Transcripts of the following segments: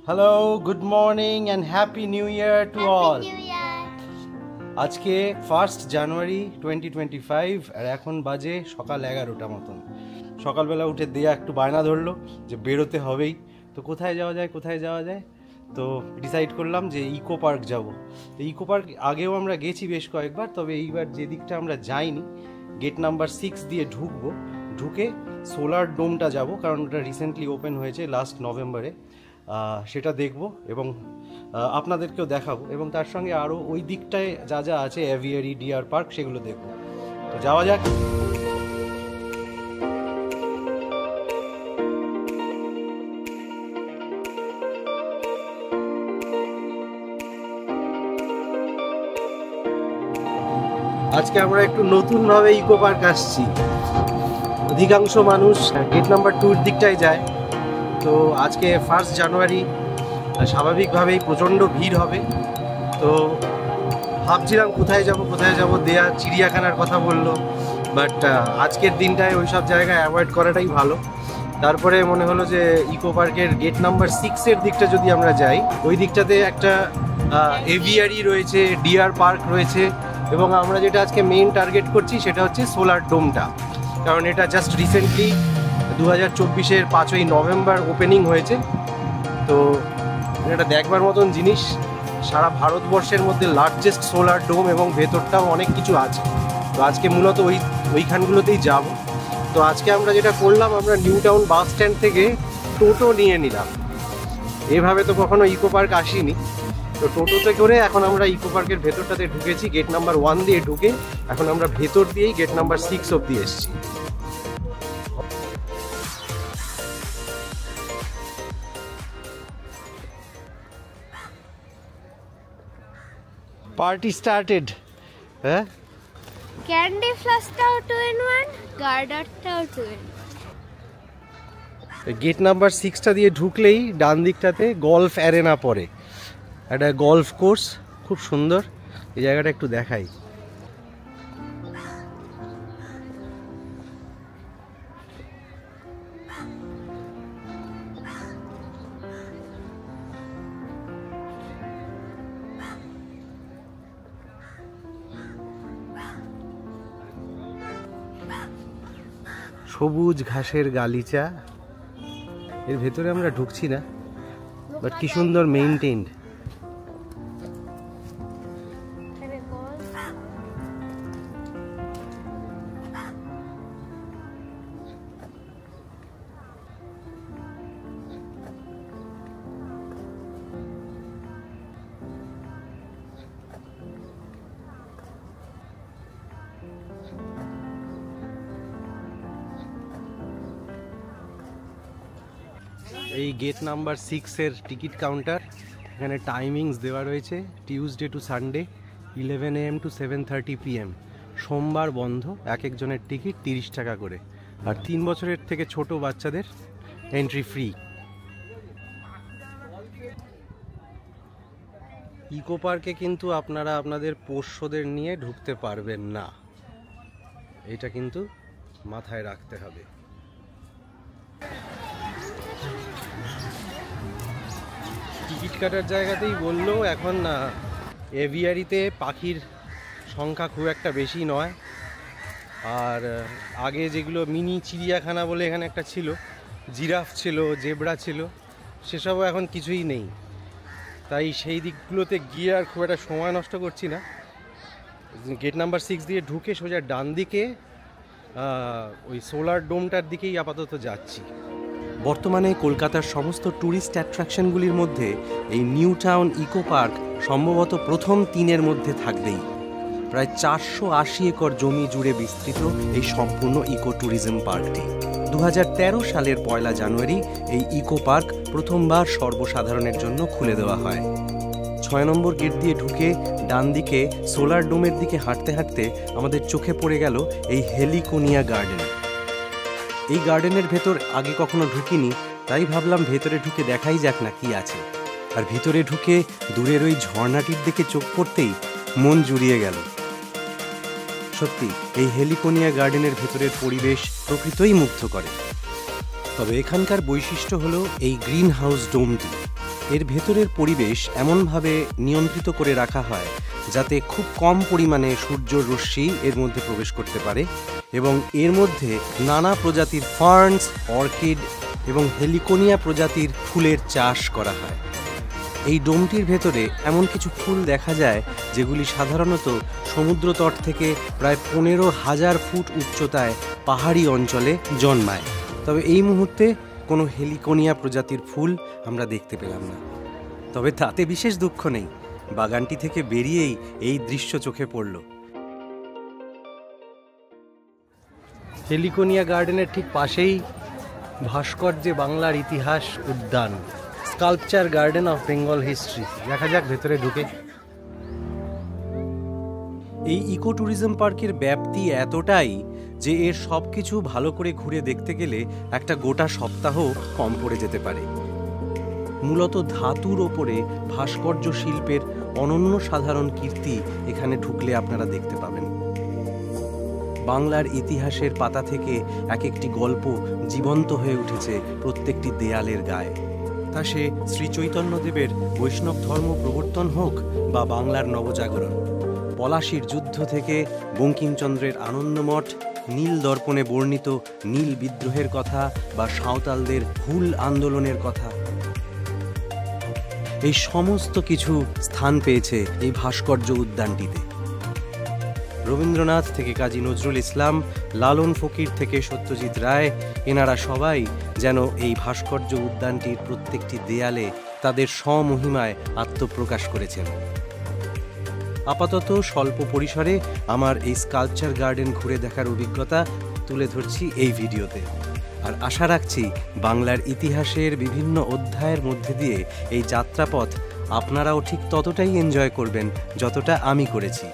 Hello, good morning and happy new year to all. আজকে 1 জানুয়ারি 2025 আর এখন বাজে সকাল 11টা মতন। সকালবেলা উঠে দেয়া একটু বায়না ধরলো যে বেরোতে হবেই, তো কোথায় যাওয়া যায়। তো ডিসাইড করলাম যে ইকো পার্ক যাবো। তো ইকো পার্ক আগেও আমরা গেছি বেশ কয়েকবার, তবে এইবার যে দিকটা আমরা যাইনি, গেট নাম্বার 6 দিয়ে ঢুকে সোলার ডোমটা যাব, কারণ ওটা রিসেন্টলি ওপেন হয়েছে লাস্ট নভেম্বরে। সেটা দেখব এবং আপনাদেরকেও দেখাবো, এবং তার সঙ্গে আরও ওই দিকটায় যা যা আছে এভিয়ারি, ডিয়ার পার্ক, সেগুলো দেখব। তো যাওয়া যাক। আজকে আমরা একটু নতুনভাবে ইকো পার্ক আসছি। অধিকাংশ মানুষ গেট নাম্বার 2-র দিকটায় যায়। তো আজকে 1 জানুয়ারি, স্বাভাবিকভাবেই প্রচণ্ড ভিড় হবে। তো ভাবছিলাম কোথায় যাব। দেয়া চিড়িয়াখানার কথা বললো, বাট আজকের দিনটায় ওই সব জায়গায় অ্যাভয়েড করাটাই ভালো। তারপরে মনে হলো যে ইকো পার্কের গেট নাম্বার 6-এর দিকটা যদি আমরা যাই, ওই দিকটাতে একটা এভিয়ারি রয়েছে, ডিয়ার পার্ক রয়েছে, এবং আমরা যেটা আজকে মেইন টার্গেট করছি সেটা হচ্ছে সোলার ডোমটা, কারণ এটা জাস্ট রিসেন্টলি 2024-এর 5ই নভেম্বর ওপেনিং হয়েছে। তো এটা দেখবার মতন জিনিস। সারা ভারতবর্ষের মধ্যে লার্জেস্ট সোলার ডোম, এবং ভেতরটাও অনেক কিছু আছে। তো আজকে মূলত ওইখানগুলোতেই যাব। তো আজকে আমরা যেটা করলাম, আমরা নিউ টাউন বাস স্ট্যান্ড থেকে টোটো নিয়ে নিলাম। এভাবে তো কখনো ইকো পার্ক আসিনি। তো টোটোতে করে এখন আমরা ইকো পার্কের ভেতরটাতে ঢুকেছি। গেট নাম্বার 1 দিয়ে ঢুকে এখন আমরা ভেতর দিয়েই গেট নাম্বার 6 অব্দি এসেছি। Party started. হ্যাঁ, ক্যান্ডি ফ্লাশটাও 2 in 1, গার্ডারটাও 2 in 1। গেট নাম্বার 6টা দিয়ে ঢুকলেই ডান দিকটাতে গলফ অ্যারেনা পড়ে, একটা গলফ কোর্স, খুব সুন্দর। এই জায়গাটা একটু দেখাই। সবুজ ঘাসের গালিচা। এর ভেতরে আমরা ঢুকছি না, বাট কি সুন্দর মেইনটেইনড। এই গেট নাম্বার 6-এর টিকিট কাউন্টার। এখানে টাইমিংস দেওয়া রয়েছে, Tuesday to Sunday 11 AM to 7:30 PM। সোমবার বন্ধ। এক একজনের টিকিট 30 টাকা করে, আর 3 বছরের থেকে ছোট বাচ্চাদের এন্ট্রি ফ্রি। ইকো পার্কে কিন্তু আপনারা আপনাদের পোষ্যদের নিয়ে ঢুকতে পারবেন না, এটা কিন্তু মাথায় রাখতে হবে। টিকিট কাটার জায়গাতেই বললো এখন এভিয়ারিতে পাখির সংখ্যা খুব একটা বেশি নয়, আর আগে যেগুলো মিনি চিড়িয়াখানা বলে এখানে একটা ছিল, জিরাফ ছিল, জেব্রা ছিল, সেসবও এখন কিছুই নেই। তাই সেই দিকগুলোতে গিয়ে আর খুব একটা সময় নষ্ট করছি না। গেট নাম্বার 6 দিয়ে ঢুকে সোজা ডান দিকে ওই সোলার ডোমটার দিকেই আপাতত যাচ্ছি। বর্তমানে কলকাতার সমস্ত ট্যুরিস্ট অ্যাট্রাকশনগুলির মধ্যে এই নিউ টাউন ইকো পার্ক সম্ভবত প্রথম 3-এর মধ্যে থাকবেই। প্রায় 480 একর জমি জুড়ে বিস্তৃত এই সম্পূর্ণ ইকো ট্যুরিজম পার্কটি 2013 সালের 1 জানুয়ারি এই ইকো পার্ক প্রথমবার সর্বসাধারণের জন্য খুলে দেওয়া হয়। 6 নম্বর গেট দিয়ে ঢুকে ডান দিকে সোলার ডোমের দিকে হাঁটতে হাঁটতে আমাদের চোখে পড়ে গেল এই হেলিকোনিয়া গার্ডেন। এই গার্ডেনের ভেতর আগে কখনো ঢুকিনি, তাই ভাবলাম ভেতরে ঢুকে দেখাই যাক না কি আছে। আর ভিতরে ঢুকে দূরের ওই ঝর্ণাটির দিকে চোখ পড়তেই মন জুড়িয়ে গেল। সত্যি এই হেলিকোনিয়া গার্ডেনের ভেতরের পরিবেশ প্রকৃতই মুগ্ধ করে। তবে এখানকার বৈশিষ্ট্য হলো এই গ্রিন হাউস ডোমটি। এর ভেতরের পরিবেশ এমনভাবে নিয়ন্ত্রিত করে রাখা হয় যাতে খুব কম পরিমাণে সূর্যর রশ্মি এর মধ্যে প্রবেশ করতে পারে, এবং এর মধ্যে নানা প্রজাতির ফার্নস, অর্কিড এবং হেলিকোনিয়া প্রজাতির ফুলের চাষ করা হয়। এই ডোমটির ভেতরে এমন কিছু ফুল দেখা যায় যেগুলি সাধারণত সমুদ্রতট থেকে প্রায় 15,000 ফুট উচ্চতায় পাহাড়ি অঞ্চলে জন্মায়। তবে এই মুহূর্তে কোনো হেলিকোনিয়া প্রজাতির ফুল আমরা দেখতে পেলাম না। তবে তাতে বিশেষ দুঃখ নেই, বাগানটি থেকে বেরিয়েই এই দৃশ্য চোখে পড়ল। হেলিকোনিয়া গার্ডেনের ঠিক পাশেই ভাস্কর্যে বাংলার ইতিহাস উদ্যান, sculpture garden of Bengal history. দেখা যাক ভেতরে ঢুকে। এই ইকো ট্যুরিজম পার্কের ব্যাপ্তি এতটাই যে এর সব কিছু ভালো করে ঘুরে দেখতে গেলে একটা গোটা সপ্তাহ কম পড়ে যেতে পারে। মূলত ধাতুর ওপরে ভাস্কর্য শিল্পের অনন্য সাধারণ কীর্তি এখানে ঢুকলে আপনারা দেখতে পাবেন। বাংলার ইতিহাসের পাতা থেকে এক একটি গল্প জীবন্ত হয়ে উঠেছে প্রত্যেকটি দেয়ালের গায়ে। তা সে শ্রী চৈতন্যদেবের বৈষ্ণব ধর্ম প্রবর্তন হোক বা বাংলার নবজাগরণ, পলাশীর যুদ্ধ থেকে বঙ্কিমচন্দ্রের আনন্দমঠ, নীল দর্পণে বর্ণিত নীল বিদ্রোহের কথা বা সাঁওতালদের হুল আন্দোলনের কথা, এই সমস্ত কিছু স্থান পেয়েছে এই ভাস্কর্য উদ্যানটিতে। রবীন্দ্রনাথ থেকে কাজী নজরুল ইসলাম, লালন ফকির থেকে সত্যজিৎ রায়, এনারা সবাই যেন এই ভাস্কর্য উদ্যানটির প্রত্যেকটি দেয়ালে তাদের স্বমহিমায় আত্মপ্রকাশ করেছেন। আপাতত স্বল্প পরিসরে আমার এই স্কাল্পচার গার্ডেন ঘুরে দেখার অভিজ্ঞতা তুলে ধরছি এই ভিডিওতে, আর আশা রাখছি বাংলার ইতিহাসের বিভিন্ন অধ্যায়ের মধ্যে দিয়ে এই যাত্রাপথ আপনারাও ঠিক ততটাই এনজয় করবেন যতটা আমি করেছি।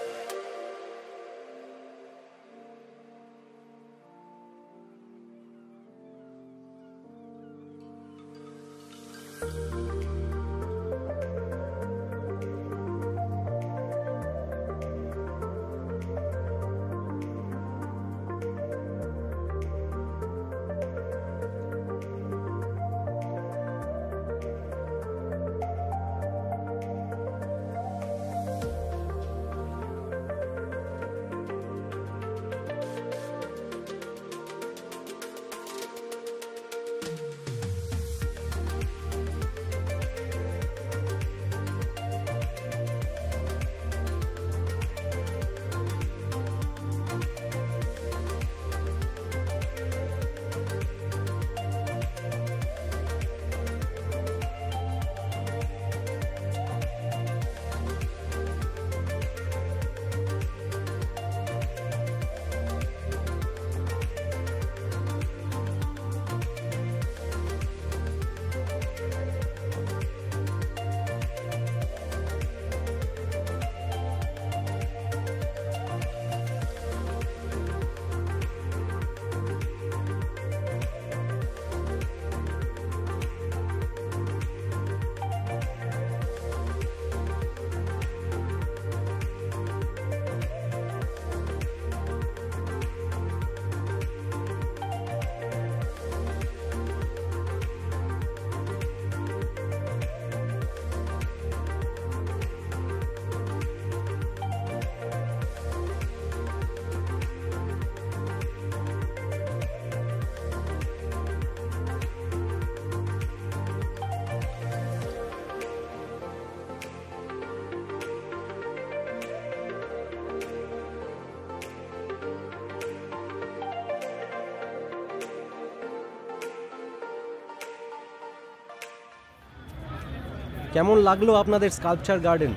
কেমন লাগলো আপনাদের স্কাল্পচার গার্ডেন?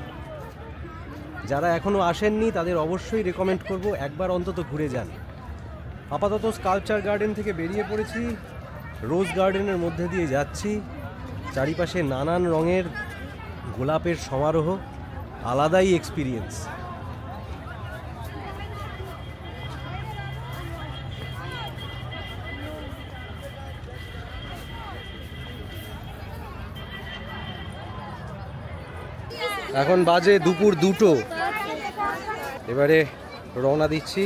যারা এখনও আসেননি তাদের অবশ্যই রেকমেন্ড করব একবার অন্তত ঘুরে যান। আপাতত স্কাল্পচার গার্ডেন থেকে বেরিয়ে পড়েছি, রোজ গার্ডেনের মধ্যে দিয়ে যাচ্ছি। চারিপাশে নানান রঙের গোলাপের সমারোহ, আলাদাই এক্সপিরিয়েন্স। এখন বাজে দুপুর 2টো। এবারে রওনা দিচ্ছি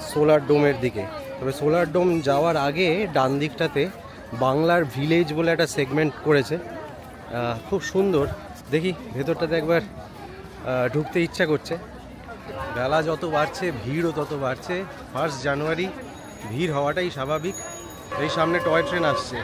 সোলার ডোমের দিকে। তবে সোলার ডোম যাওয়ার আগে ডান দিকটাতে বাংলার ভিলেজ বলে একটা সেগমেন্ট করেছে, খুব সুন্দর। দেখি ভেতরটাতে একবার ঢুকতে ইচ্ছা করছে। বেলা যত বাড়ছে ভিড়ও তত বাড়ছে। 1 জানুয়ারি ভিড় হওয়াটাই স্বাভাবিক। এই সামনে টয় ট্রেন আসছে।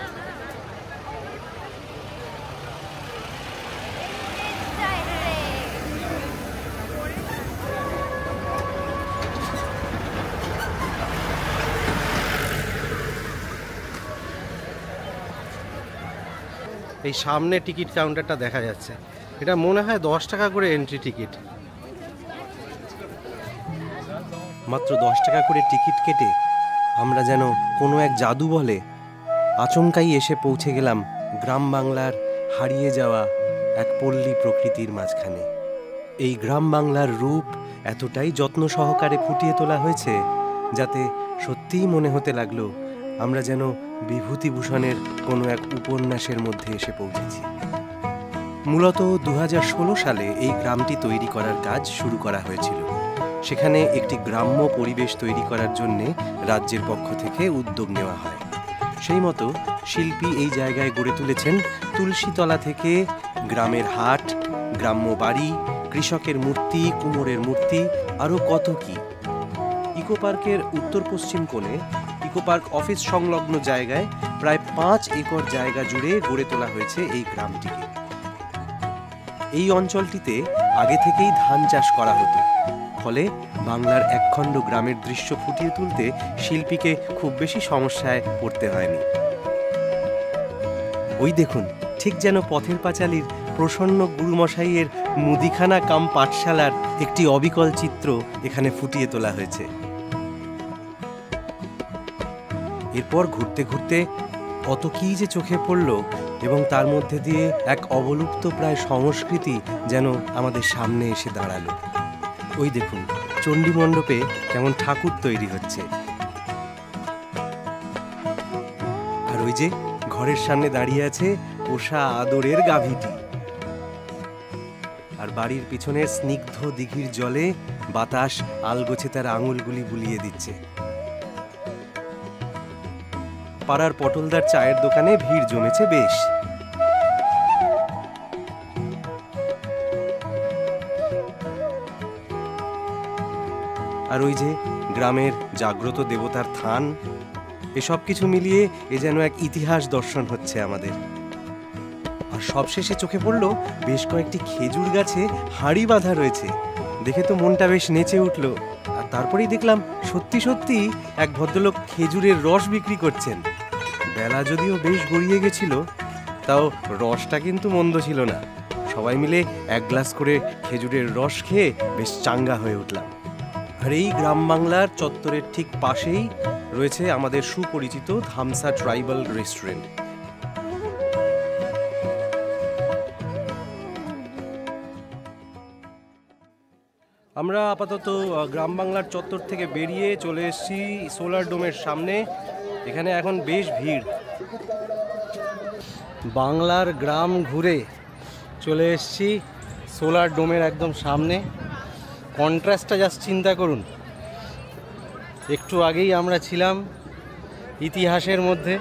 এই সামনে টিকিট কাউন্টারটা দেখা যাচ্ছে। এটা মনে হয় 10 টাকা করে এন্ট্রি টিকিট। মাত্র 10 টাকা করে টিকিট কেটে আমরা যেন কোনো এক জাদু বলে আচমকাই এসে পৌঁছে গেলাম গ্রাম বাংলার হারিয়ে যাওয়া এক পল্লী প্রকৃতির মাঝখানে। এই গ্রাম বাংলার রূপ এতটাই যত্ন সহকারে ফুটিয়ে তোলা হয়েছে যাতে সত্যিই মনে হতে লাগলো আমরা যেন বিভূতিভূষণের কোনো এক উপন্যাসের মধ্যে এসে পৌঁছেছি। মূলত 2016 সালে এই গ্রামটি তৈরি করার কাজ শুরু করা হয়েছিল। সেখানে একটি গ্রাম্য পরিবেশ তৈরি করার জন্যে রাজ্যের পক্ষ থেকে উদ্যোগ নেওয়া হয়। সেই মতো শিল্পী এই জায়গায় গড়ে তুলেছেন তুলসীতলা থেকে গ্রামের হাট, গ্রাম্য বাড়ি, কৃষকের মূর্তি, কুমোরের মূর্তি, আরও কত কি। ইকো পার্কের উত্তর পশ্চিম কোণে ইকো পার্ক অফিস সংলগ্ন জায়গায় প্রায় 5 একর জায়গা জুড়ে গড়ে তোলা হয়েছে এই গ্রামটিকে। এই অঞ্চলটিতে আগে থেকেই ধান চাষ করা হতো, ফলে বাংলার একখণ্ড গ্রামের দৃশ্য ফুটিয়ে তুলতে শিল্পীকে খুব বেশি সমস্যায় পড়তে হয়নি। ওই দেখুন, ঠিক যেন পথের পাঁচালীর প্রসন্ন গুরুমশাইয়ের মুদিখানা কাম পাঠশালার একটি অবিকল চিত্র এখানে ফুটিয়ে তোলা হয়েছে। এরপর ঘুরতে ঘুরতে কত কি যে চোখে পড়ল, এবং তার মধ্যে দিয়ে এক অবলুপ্ত প্রায় সংস্কৃতি যেন আমাদের সামনে এসে দাঁড়ালো। ওই দেখুন, চণ্ডী মণ্ডপে কেমন ঠাকুর তৈরি হচ্ছে, আর ওই যে ঘরের সামনে দাঁড়িয়ে আছে পোষা আদরের গাভীটি, আর বাড়ির পিছনের স্নিগ্ধ দিঘির জলে বাতাস আলগোছে তার আঙুলগুলি বুলিয়ে দিচ্ছে। পাড়ার পটলদার চায়ের দোকানে ভিড় জমেছে বেশ। আর ওই যে গ্রামের জাগ্রত দেবতার থান, এসব কিছু মিলিয়ে এ যেন এক ইতিহাস দর্শন হচ্ছে আমাদের। আর সবশেষে চোখে পড়ল বেশ কয়েকটি খেজুর গাছে হাঁড়ি বাঁধা রয়েছে। দেখে তো মনটা বেশ নেচে উঠল। আর তারপরেই দেখলাম সত্যি সত্যি এক ভদ্রলোক খেজুরের রস বিক্রি করছেন। বেলা যদিও বেশ গড়িয়ে গেছিল, তাও রসটা কিন্তু মন্দ ছিল না। সবাই মিলে 1 গ্লাস করে খেজুরের রস খেয়ে বেশ চাঙ্গা হয়ে উঠলাম। আর এই গ্রাম বাংলার চত্বরের ঠিক পাশেই রয়েছে আমাদের সুপরিচিত ধামসা ট্রাইবাল রেস্টুরেন্ট। আমরা আপাতত গ্রাম বাংলার চত্বর থেকে বেরিয়ে চলে এসেছি সোলার ডোমের সামনে। এখানে এখন বেশ ভিড়। বাংলার গ্রাম ঘুরে চলে এসেছি সোলার ডোমের একদম সামনে। কন্ট্রাস্টটা জাস্ট চিন্তা করুন। একটু আগেই আমরা ছিলাম ইতিহাসের মধ্যে,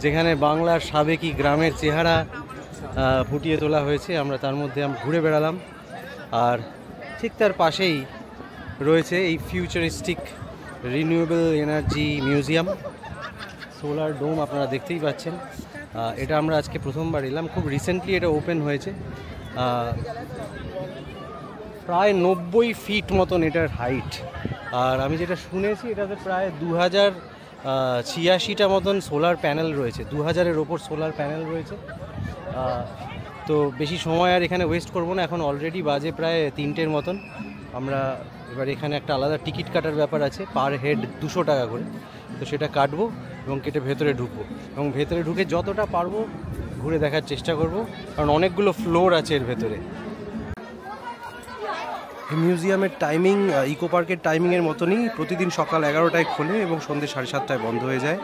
যেখানে বাংলার সাবেকি গ্রামের চেহারা ফুটিয়ে তোলা হয়েছে। আমরা তার মধ্যে ঘুরে বেড়ালাম, আর ঠিক তার পাশেই রয়েছে এই futuristic renewable energy museum. Solar dome আপনারা দেখতেই পাচ্ছেন। এটা আমরা আজকে প্রথমবার এলাম, খুব রিসেন্টলি এটা ওপেন হয়েছে। প্রায় 90 ফিট মতন এটার হাইট। আর আমি যেটা শুনেছি এটাতে প্রায় 2086টা মতন সোলার প্যানেল রয়েছে। 2000-এর ওপর সোলার প্যানেল রয়েছে। তো বেশি সময় আর এখানে ওয়েস্ট করবো না, এখন অলরেডি বাজে প্রায় 3টের মতন। আমরা এবার এখানে একটা আলাদা টিকিট কাটার ব্যাপার আছে, পার হেড 200 টাকা করে। তো সেটা কাটবো এবং কেটে ভেতরে ঢুকবো, এবং ভেতরে ঢুকে যতটা পারবো ঘুরে দেখার চেষ্টা করব, কারণ অনেকগুলো ফ্লোর আছে এর ভেতরে। এই মিউজিয়ামের টাইমিং ইকো পার্কের টাইমিংয়ের মতনই, প্রতিদিন সকাল 11টায় খোলে এবং সন্ধ্যে 7:30টায় বন্ধ হয়ে যায়।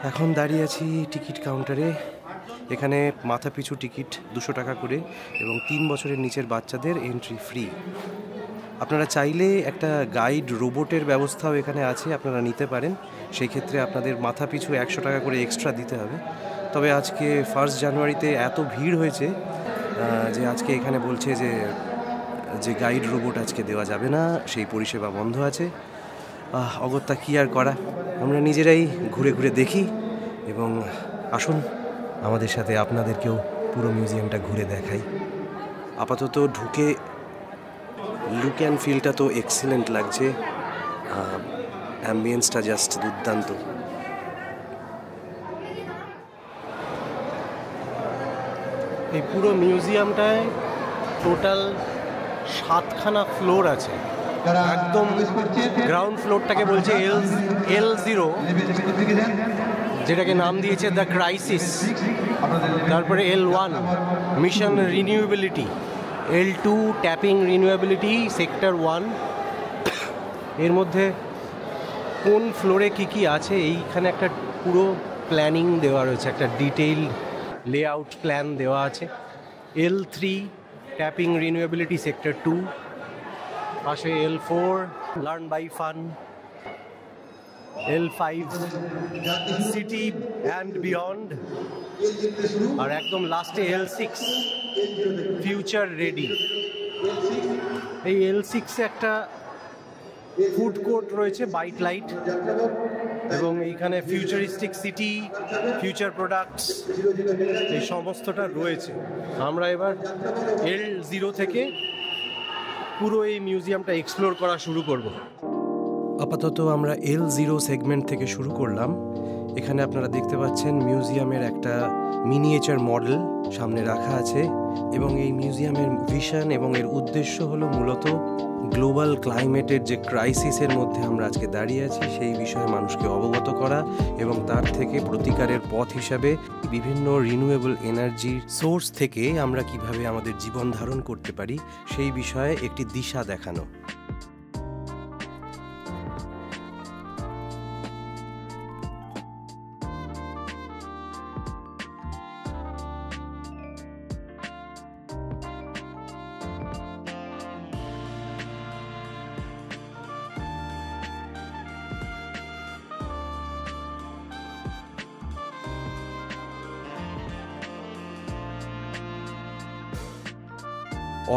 এখন দাঁড়িয়ে আছি টিকিট কাউন্টারে। এখানে মাথা পিছু টিকিট 200 টাকা করে, এবং 3 বছরের নিচের বাচ্চাদের এন্ট্রি ফ্রি। আপনারা চাইলে একটা গাইড রোবটের ব্যবস্থাও এখানে আছে, আপনারা নিতে পারেন। সেই ক্ষেত্রে আপনাদের মাথা পিছু 100 টাকা করে এক্সট্রা দিতে হবে। তবে আজকে 1 জানুয়ারিতে এত ভিড় হয়েছে যে আজকে এখানে বলছে যে গাইড রোবট আজকে দেওয়া যাবে না, সেই পরিষেবা বন্ধ আছে। অগত্যা কী আর করা, আমরা নিজেরাই ঘুরে ঘুরে দেখি এবং আসুন আমাদের সাথে আপনাদেরকেও পুরো মিউজিয়ামটা ঘুরে দেখাই। আপাতত ঢুকে লুক অ্যান্ড ফিলটা তো এক্সিলেন্ট লাগছে, অ্যাম্বিয়েন্সটা জাস্ট দুর্দান্ত। এই পুরো মিউজিয়ামটায় টোটাল 7খানা ফ্লোর আছে। একদম গ্রাউন্ড ফ্লোরটাকে বলছে L0, যেটাকে নাম দিয়েছে দ্য ক্রাইসিস। তারপরে L1 mission renewability, L2 tapping renewability, sector 1। এর মধ্যে কোন ফ্লোরে কী আছে এইখানে একটা পুরো প্ল্যানিং দেওয়া রয়েছে, একটা ডিটেইল লেআউট প্ল্যান দেওয়া আছে। L3 ট্যাপিং রিনিউয়েবিলিটি সেক্টর 2, পাশে L4 learn by fun, L5 city and beyond, আর একদম লাস্টে L6 ফিউচার রেডি। এই L6 একটা ফুড কোর্ট রয়েছে, বাইট লাইট, এবং এইখানে ফিউচারিস্টিক সিটি, ফিউচার প্রোডাক্টস, এই সমস্তটা রয়েছে। আমরা এবার L0 থেকে পুরো এই মিউজিয়ামটা এক্সপ্লোর করা শুরু করব। আপাতত আমরা L0 সেগমেন্ট থেকে শুরু করলাম। এখানে আপনারা দেখতে পাচ্ছেন মিউজিয়ামের একটা মিনিয়েচার মডেল সামনে রাখা আছে, এবং এই মিউজিয়ামের ভিশন এবং এর উদ্দেশ্য হলো মূলত গ্লোবাল ক্লাইমেটের যে ক্রাইসিসের মধ্যে আমরা আজকে দাঁড়িয়ে আছি সেই বিষয়ে মানুষকে অবগত করা, এবং তার থেকে প্রতিকারের পথ হিসাবে বিভিন্ন রিনিউয়েবল এনার্জির সোর্স থেকে আমরা কিভাবে আমাদের জীবন ধারণ করতে পারি সেই বিষয়ে একটি দিশা দেখানো।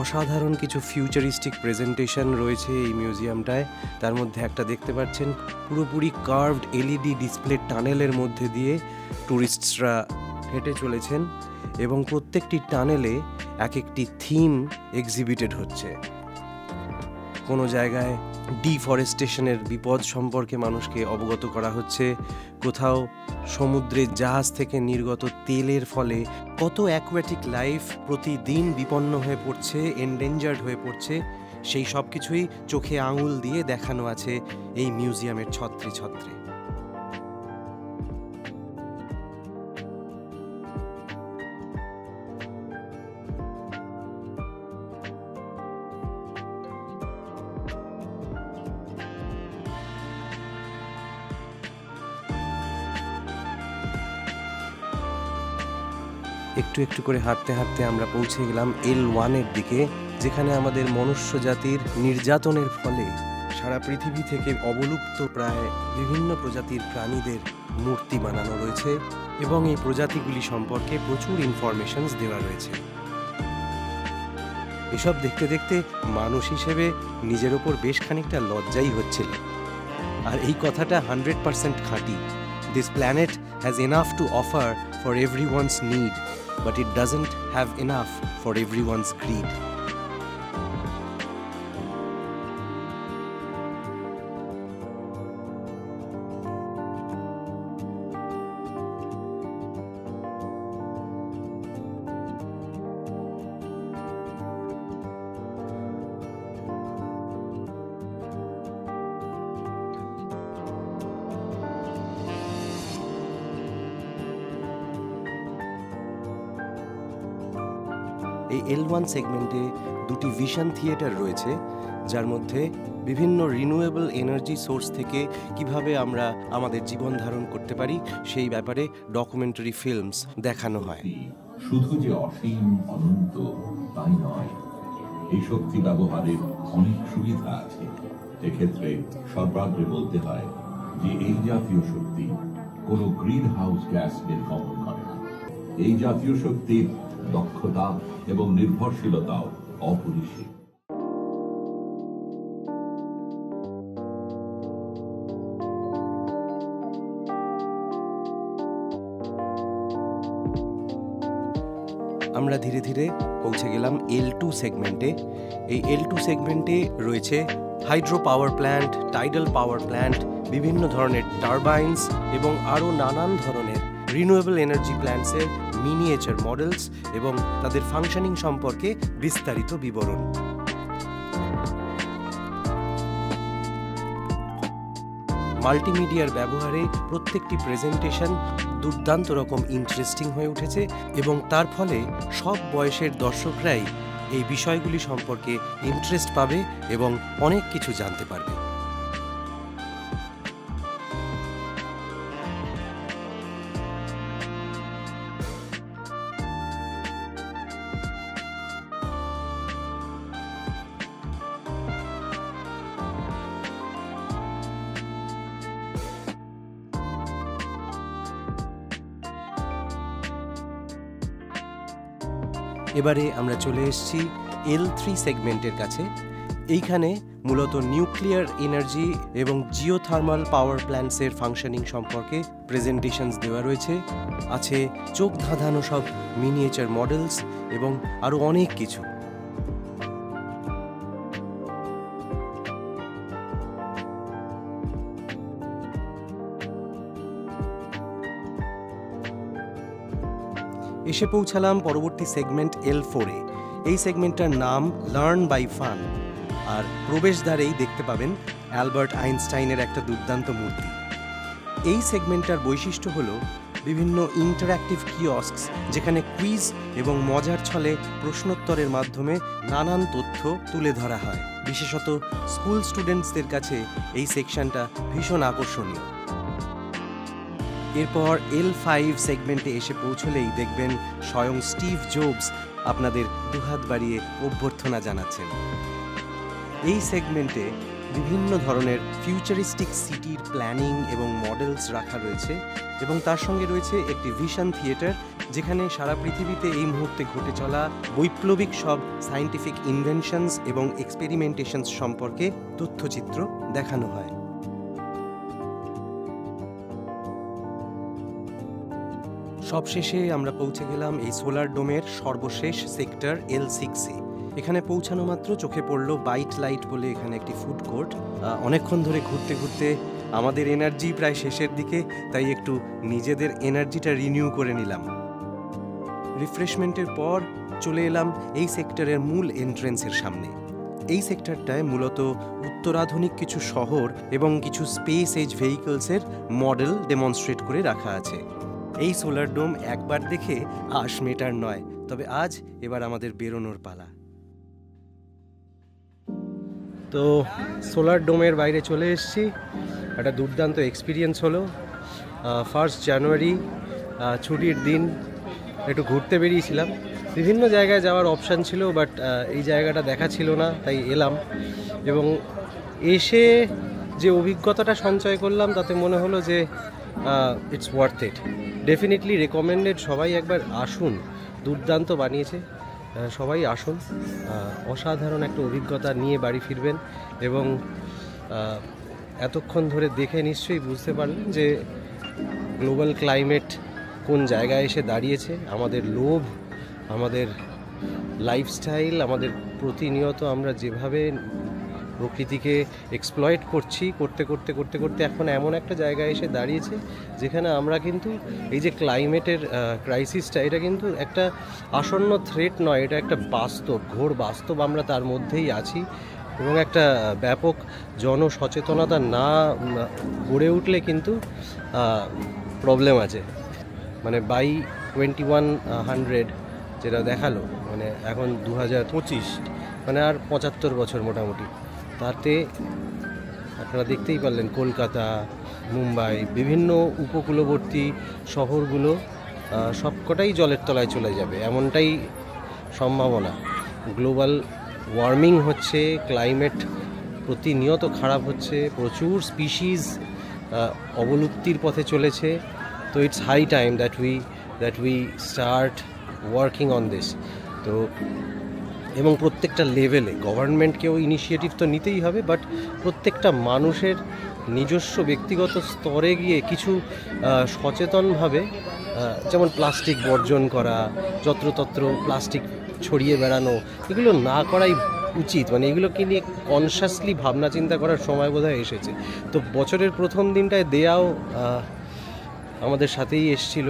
অসাধারণ কিছু ফিউচারিস্টিক প্রেজেন্টেশন রয়েছে এই মিউজিয়ামটায়। তার মধ্যে একটা দেখতে পাচ্ছেন পুরোপুরি কার্ভড এলইডি ডিসপ্লে টানেলের মধ্যে দিয়ে ট্যুরিস্টরা হেঁটে চলেছেন, এবং প্রত্যেকটি টানেলে এক একটি থিম এক্সিবিটেড হচ্ছে। কোনো জায়গায় ডিফরেস্টেশনের বিপদ সম্পর্কে মানুষকে অবগত করা হচ্ছে, কোথাও সমুদ্রের জাহাজ থেকে নির্গত তেলের ফলে কত অ্যাকুয়াটিক লাইফ প্রতিদিন বিপন্ন হয়ে পড়ছে, এন্ডেঞ্জার্ড হয়ে পড়ছে, সেই সব কিছুই চোখে আঙুল দিয়ে দেখানো আছে এই মিউজিয়ামের ছত্রে ছত্রে। একটু একটু করে হাঁটতে হাঁটতে আমরা পৌঁছে গেলাম L1-এর দিকে, যেখানে আমাদের মনুষ্য জাতির নির্যাতনের ফলে সারা পৃথিবী থেকে অবলুপ্ত প্রায় বিভিন্ন প্রজাতির প্রাণীদের মূর্তি বানানো রয়েছে, এবং এই প্রজাতিগুলি সম্পর্কে প্রচুর ইনফরমেশনস দেওয়া রয়েছে। এসব দেখতে দেখতে মানুষ হিসেবে নিজের ওপর বেশ খানিকটা লজ্জাই হচ্ছিল। আর এই কথাটা 100% খাঁটি। This planet has enough to offer for everyone's need, but it doesn't have enough for everyone's greed. এই L1 সেগমেন্টে দুটি ভিশন থিয়েটার রয়েছে, যার মধ্যে বিভিন্ন রিনিউয়েবল এনার্জি সোর্স থেকে কিভাবে আমরা আমাদের জীবন ধারণ করতে পারি সেই ব্যাপারে ডকুমেন্টারি ফিল্মস দেখানো হয়। শুধু যে অসীম অনন্ত তাই নয়, এই শক্তি ব্যবহারের অনেক সুবিধা আছে। এক্ষেত্রে সর্বাগ্রে বলতে হয় যে এই জাতীয় শক্তি কোনো গ্রিন হাউস গ্যাস নির্গমন করে না। এই জাতীয় শক্তির দক্ষতা এবং নির্ভরশীলতাও অপরিসীম। আমরা ধীরে ধীরে পৌঁছে গেলাম L2 সেগমেন্টে। এই L2 সেগমেন্টে রয়েছে hydro power plant, tidal power plant, বিভিন্ন ধরনের টারবাইনস এবং আরও নানান ধরনের রিনিউয়েবল এনার্জি প্ল্যান্টসের মিনিয়েচার মডেলস এবং তাদের ফাংশনিং সম্পর্কে বিস্তারিত বিবরণ। মাল্টিমিডিয়ার ব্যবহারে প্রত্যেকটি প্রেজেন্টেশন দুর্দান্ত রকম ইন্টারেস্টিং হয়ে উঠেছে এবং তার ফলে সব বয়সের দর্শকরাই এই বিষয়গুলি সম্পর্কে ইন্টারেস্ট পাবে এবং অনেক কিছু জানতে পারবে। এবারে আমরা চলে এসেছি L3 সেগমেন্টের কাছে। এইখানে মূলত নিউক্লিয়ার এনার্জি এবং জিওথার্মাল পাওয়ার প্ল্যান্টসের ফাংশনিং সম্পর্কে প্রেজেন্টেশনস দেওয়া রয়েছে। আছে চোখ ধাঁধানো সব মিনিয়েচার মডেলস এবং আরও অনেক কিছু। এসে পৌঁছালাম পরবর্তী সেগমেন্ট L4-এ। এই সেগমেন্টটার নাম লার্ন বাই ফান, আর প্রবেশদ্বারেই দেখতে পাবেন অ্যালবার্ট আইনস্টাইনের একটা দুর্দান্ত মূর্তি। এই সেগমেন্টটার বৈশিষ্ট্য হলো বিভিন্ন ইন্টারঅ্যাক্টিভ কিয়স্কস, যেখানে কুইজ এবং মজার ছলে প্রশ্নোত্তরের মাধ্যমে নানান তথ্য তুলে ধরা হয়। বিশেষত স্কুল স্টুডেন্টসদের কাছে এই সেকশনটা ভীষণ আকর্ষণীয়। এরপর L5 সেগমেন্টে এসে পৌঁছলেই দেখবেন স্বয়ং স্টিভ জবস আপনাদের দুহাত বাড়িয়ে অভ্যর্থনা জানাচ্ছেন। এই সেগমেন্টে বিভিন্ন ধরনের ফিউচারিস্টিক সিটির প্ল্যানিং এবং মডেলস রাখা রয়েছে এবং তার সঙ্গে রয়েছে একটি ভিশন থিয়েটার, যেখানে সারা পৃথিবীতে এই মুহূর্তে ঘটে চলা বৈপ্লবিক সব সায়েন্টিফিক ইনভেনশনস এবং এক্সপেরিমেন্টেশনস সম্পর্কে তথ্যচিত্র দেখানো হয়। সবশেষে আমরা পৌঁছে গেলাম এই সোলার ডোমের সর্বশেষ সেক্টর L6-এ। এখানে পৌঁছানো মাত্র চোখে পড়লো বাইট লাইট বলে এখানে একটি ফুড কোর্ট। অনেকক্ষণ ধরে ঘুরতে ঘুরতে আমাদের এনার্জি প্রায় শেষের দিকে, তাই একটু নিজেদের এনার্জিটা রিনিউ করে নিলাম। রিফ্রেশমেন্টের পর চলে এলাম এই সেক্টরের মূল এন্ট্রেন্সের সামনে। এই সেক্টরটায় মূলত উত্তরাধুনিক কিছু শহর এবং কিছু স্পেস এজ ভেহিকলসের মডেল ডেমনস্ট্রেট করে রাখা আছে। এই সোলার ডোম একবার দেখে আশ মেটার নয়, তবে আজ এবার আমাদের বেরোনোর পালা। তো সোলার ডোমের বাইরে চলে এসেছি। একটা দুর্দান্ত এক্সপিরিয়েন্স হলো। 1 জানুয়ারি ছুটির দিন একটু ঘুরতে বেরিয়েছিলাম। বিভিন্ন জায়গায় যাওয়ার অপশান ছিল, বাট এই জায়গাটা দেখা ছিল না, তাই এলাম। এবং এসে যে অভিজ্ঞতাটা সঞ্চয় করলাম তাতে মনে হলো যে it's worth it. Definitely recommended, সবাই একবার আসুন। দুর্দান্ত বানিয়েছে, সবাই আসুন। অসাধারণ একটা অভিজ্ঞতা নিয়ে বাড়ি ফিরবেন এবং এতক্ষণ ধরে দেখে নিশ্চয়ই বুঝতে পারলেন যে গ্লোবাল ক্লাইমেট কোন জায়গায় এসে দাঁড়িয়েছে। আমাদের লোভ, আমাদের লাইফস্টাইল, আমাদের প্রতিনিয়ত আমরা যেভাবে প্রকৃতিকে এক্সপ্লয়েট করতে করতে এখন এমন একটা জায়গায় এসে দাঁড়িয়েছে যেখানে আমরা কিন্তু এই যে ক্লাইমেটের ক্রাইসিসটা, এটা কিন্তু একটা আসন্ন থ্রেট নয়, এটা একটা বাস্তব, ঘোর বাস্তব। আমরা তার মধ্যেই আছি এবং একটা ব্যাপক জনসচেতনতা না গড়ে উঠলে কিন্তু প্রবলেম আছে। মানে বাই 2100 যেটা দেখালো, মানে এখন 2025, মানে আর 75 বছর মোটামুটি। তাতে আপনারা দেখতেই পারলেন কলকাতা, মুম্বাই, বিভিন্ন উপকূলবর্তী শহরগুলো সবকটাই জলের তলায় চলে যাবে, এমনটাই সম্ভাবনা। গ্লোবাল ওয়ার্মিং হচ্ছে, ক্লাইমেট প্রতিনিয়ত খারাপ হচ্ছে, প্রচুর স্পিসিস অবলুপ্তির পথে চলেছে। তো it's high time that we that we start working on this. তো এবং প্রত্যেকটা লেভেলে গভর্নমেন্টকেও ইনিশিয়েটিভ তো নিতেই হবে, বাট প্রত্যেকটা মানুষের নিজস্ব ব্যক্তিগত স্তরে গিয়ে কিছু সচেতনভাবে, যেমন প্লাস্টিক বর্জন করা, যত্রতত্র প্লাস্টিক ছড়িয়ে বেড়ানো, এগুলো না করাই উচিত। মানে এগুলোকে নিয়ে কনসাসলি ভাবনা চিন্তা করার সময় বোধহয় এসেছে। তো বছরের প্রথম দিনটায় দেয়াও আমাদের সাথেই এসছিল,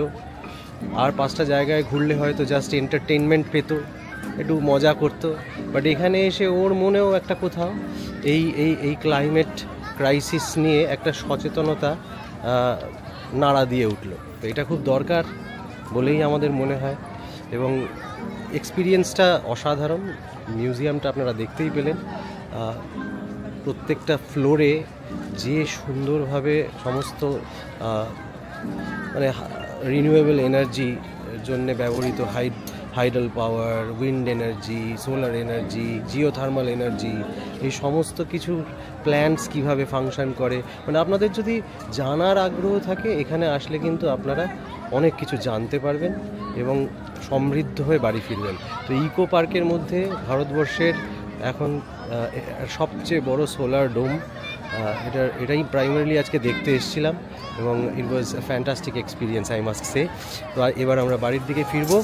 আর 5টা জায়গায় ঘুরলে হয়তো জাস্ট এন্টারটেনমেন্ট পেতো, একটু মজা করতো, বাট এখানে এসে ওর মনেও একটা কোথাও এই ক্লাইমেট ক্রাইসিস নিয়ে একটা সচেতনতা নাড়া দিয়ে উঠলো। তো এটা খুব দরকার বলেই আমাদের মনে হয়, এবং এক্সপিরিয়েন্সটা অসাধারণ। মিউজিয়ামটা আপনারা দেখতেই পেলেন, প্রত্যেকটা ফ্লোরে যে সুন্দরভাবে সমস্ত মানে রিনিউয়েবল এনার্জি জন্য ব্যবহৃত hydel power, wind energy, solar energy, geothermal energy, এই সমস্ত কিছু প্ল্যান্টস কিভাবে ফাংশন করে, মানে আপনাদের যদি জানার আগ্রহ থাকে এখানে আসলে কিন্তু আপনারা অনেক কিছু জানতে পারবেন এবং সমৃদ্ধ হয়ে বাড়ি ফিরবেন। তো ইকো পার্কের মধ্যে ভারতবর্ষের এখন সবচেয়ে বড় সোলার ডোম, এটাই প্রাইমারিলি আজকে দেখতে এসেছিলাম, এবং it was a fantastic experience, I must say. তো এবার আমরা বাড়ির দিকে ফিরবো।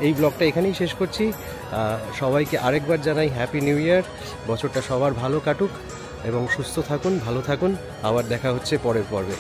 এই ব্লগটা এখানেই শেষ করছি। সবাইকে আরেকবার জানাই হ্যাপি নিউ ইয়ার। বছরটা সবার ভালো কাটুক এবং সুস্থ থাকুন, ভালো থাকুন। আবার দেখা হচ্ছে পরের পর্বে।